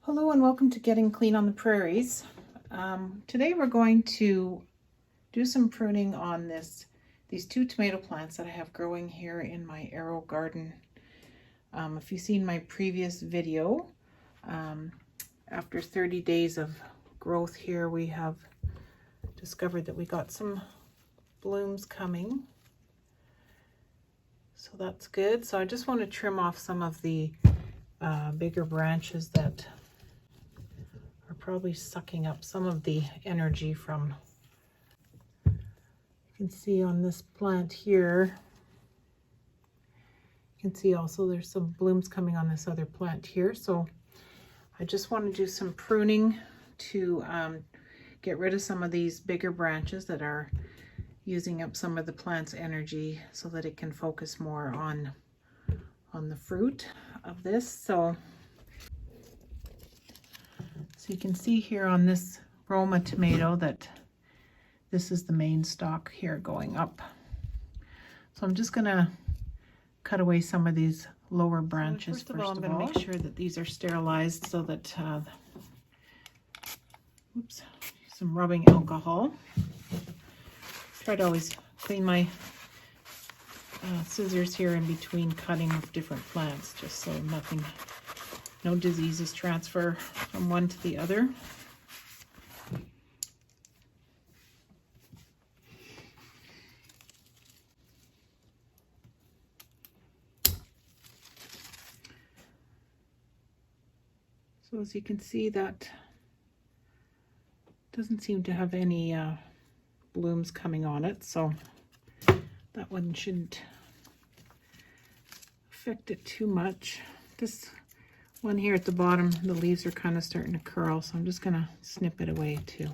Hello and welcome to Getting Clean on the Prairies. Today we're going to do some pruning on these two tomato plants that I have growing here in my Aerogarden. If you've seen my previous video, after 30 days of growth here, we have discovered that we got some blooms coming. So that's good. So I just want to trim off some of the bigger branches that are probably sucking up some of the energy from, you can see on this plant here, you can see also there's some blooms coming on this other plant here. So I just want to do some pruning to get rid of some of these bigger branches that are using up some of the plant's energy so that it can focus more on the fruit of this. So you can see here on this Roma tomato that this is the main stalk here going up. So I'm just gonna cut away some of these lower branches. First of all, I'm gonna make sure that these are sterilized so that, oops, some rubbing alcohol. Try to always clean my scissors here in between cutting of different plants, just so no diseases transfer from one to the other. So as you can see, that doesn't seem to have any blooms coming on it, so that one shouldn't affect it too much. This one here at the bottom, the leaves are kind of starting to curl, so I'm just gonna snip it away too.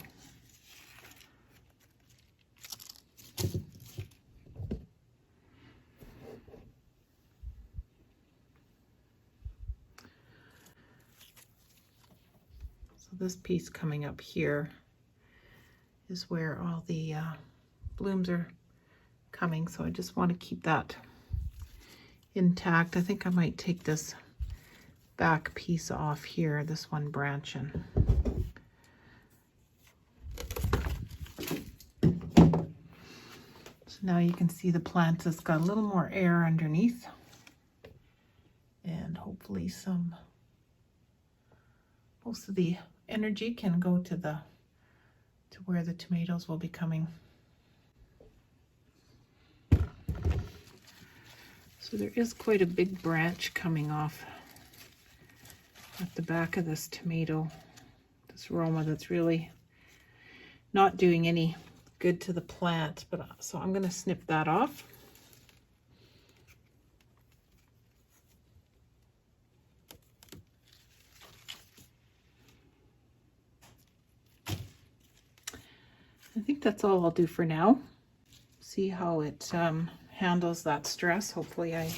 So this piece coming up here is where all the blooms are coming, so I just want to keep that intact. I think I might take this back piece off here, this one branching. So now you can see the plant has got a little more air underneath, and hopefully most of the energy can go to where the tomatoes will be coming. So there is quite a big branch coming off at the back of this tomato, this Roma, that's really not doing any good to the plant, but so I'm going to snip that off. I think that's all I'll do for now. See how it handles that stress. Hopefully I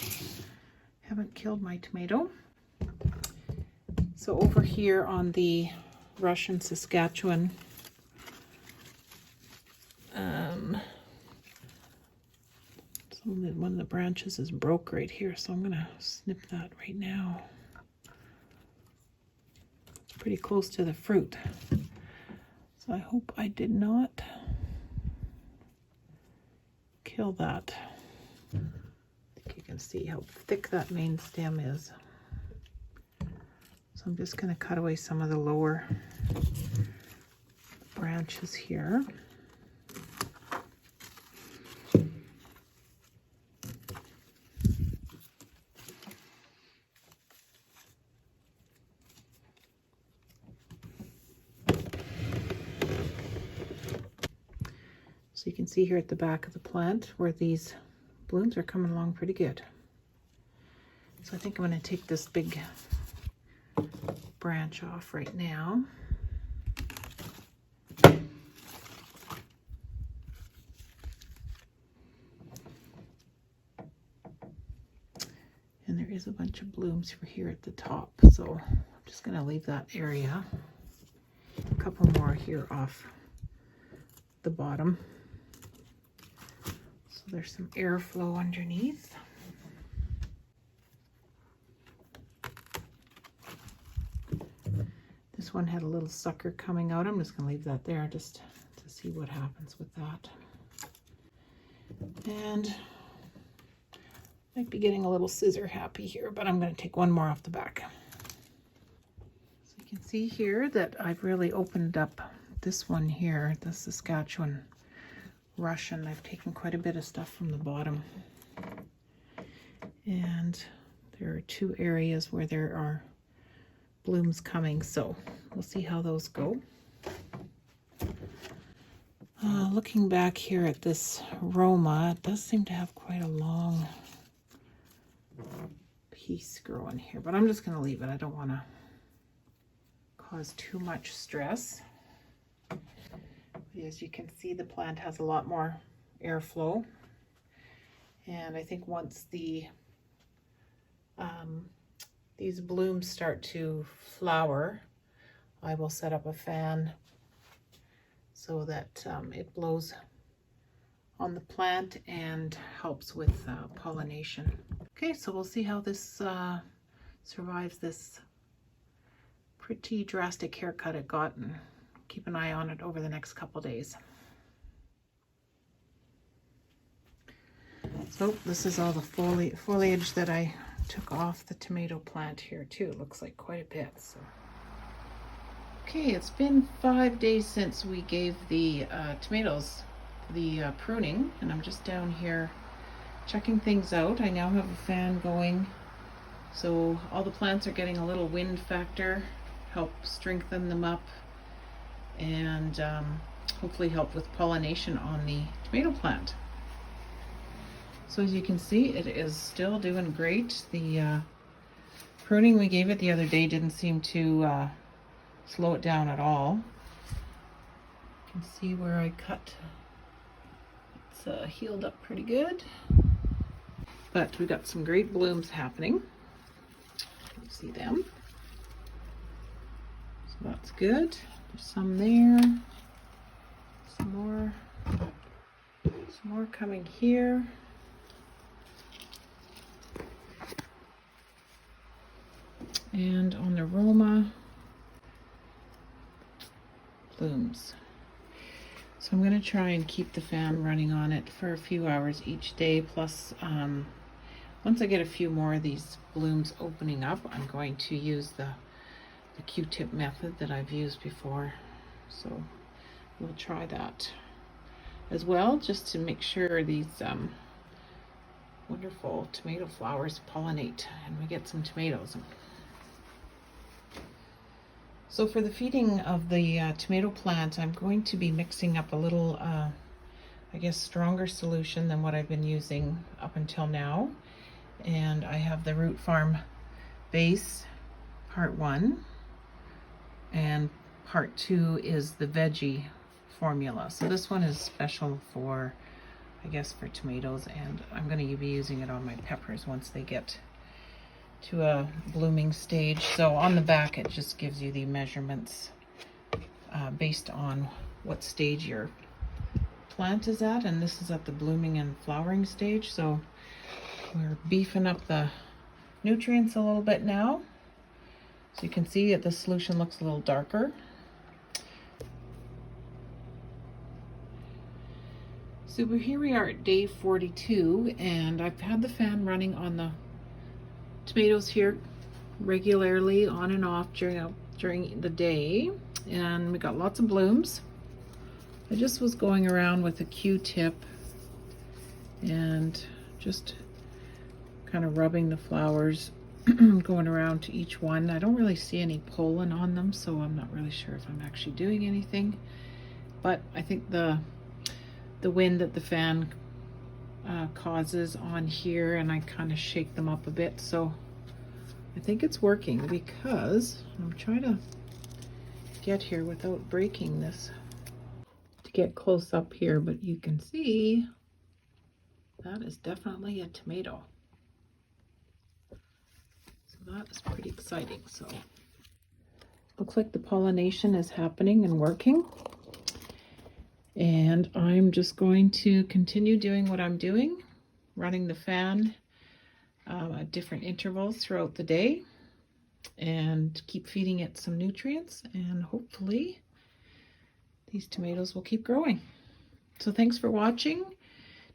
haven't killed my tomato. So over here on the Russian Saskatchewan, one of the branches is broke right here, so I'm gonna snip that right now. It's pretty close to the fruit, so I hope I did not kill that. I think you can see how thick that main stem is. So I'm just going to cut away some of the lower branches here. So you can see here at the back of the plant where these blooms are coming along pretty good. So I think I'm going to take this big branch off right now. And there is a bunch of blooms for here at the top, so I'm just going to leave that area. A couple more here off the bottom, so there's some airflow underneath. This one had a little sucker coming out. I'm just going to leave that there just to see what happens with that. And might be getting a little scissor happy here, but I'm going to take one more off the back. So you can see here that I've really opened up this one here, the Saskatchewan Russian. I've taken quite a bit of stuff from the bottom. And there are 2 areas where there are blooms coming, so we'll see how those go. Looking back here at this Roma, it does seem to have quite a long piece growing here, but I'm just going to leave it. I don't want to cause too much stress. As you can see, the plant has a lot more airflow, and I think once the these blooms start to flower, I will set up a fan so that it blows on the plant and helps with pollination. Okay, so we'll see how this survives this pretty drastic haircut it got, and keep an eye on it over the next couple days. So this is all the foliage that I took off the tomato plant here too. It looks like quite a bit. So. Okay, it's been 5 days since we gave the tomatoes the pruning, and I'm just down here checking things out. I now have a fan going, so all the plants are getting a little wind factor, help strengthen them up, and hopefully help with pollination on the tomato plant. So as you can see, it is still doing great. The pruning we gave it the other day didn't seem to slow it down at all. You can see where I cut. It's healed up pretty good. But we got some great blooms happening. You see them. So that's good. There's some there. Some more coming here. And on the Roma, blooms. So I'm going to try and keep the fan running on it for a few hours each day. Plus, once I get a few more of these blooms opening up, I'm going to use the Q-tip method that I've used before. So we'll try that as well, just to make sure these wonderful tomato flowers pollinate and we get some tomatoes. So for the feeding of the tomato plant, I'm going to be mixing up a little, I guess, stronger solution than what I've been using up until now. And I have the Root Farm base, part 1, and part 2 is the veggie formula. So this one is special for, I guess, for tomatoes, and I'm going to be using it on my peppers once they get to a blooming stage. So on the back it just gives you the measurements based on what stage your plant is at, and this is at the blooming and flowering stage. So we're beefing up the nutrients a little bit now. So you can see that the solution looks a little darker. So here we are at day 42, and I've had the fan running on the tomatoes here regularly on and off during the day, and we got lots of blooms. I just was going around with a Q-tip and just kind of rubbing the flowers, going around to each one. I don't really see any pollen on them, so I'm not really sure if I'm actually doing anything, but I think the wind that the fan causes on here, and I kind of shake them up a bit, so I think it's working, because I'm trying to get here without breaking this to get close up here, but you can see that is definitely a tomato. So that is pretty exciting. So looks like the pollination is happening and working. And I'm just going to continue doing what I'm doing, running the fan at different intervals throughout the day. and keep feeding it some nutrients, and hopefully these tomatoes will keep growing. So thanks for watching.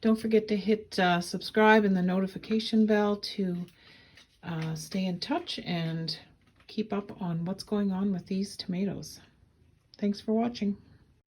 Don't forget to hit subscribe and the notification bell to stay in touch and keep up on what's going on with these tomatoes. Thanks for watching.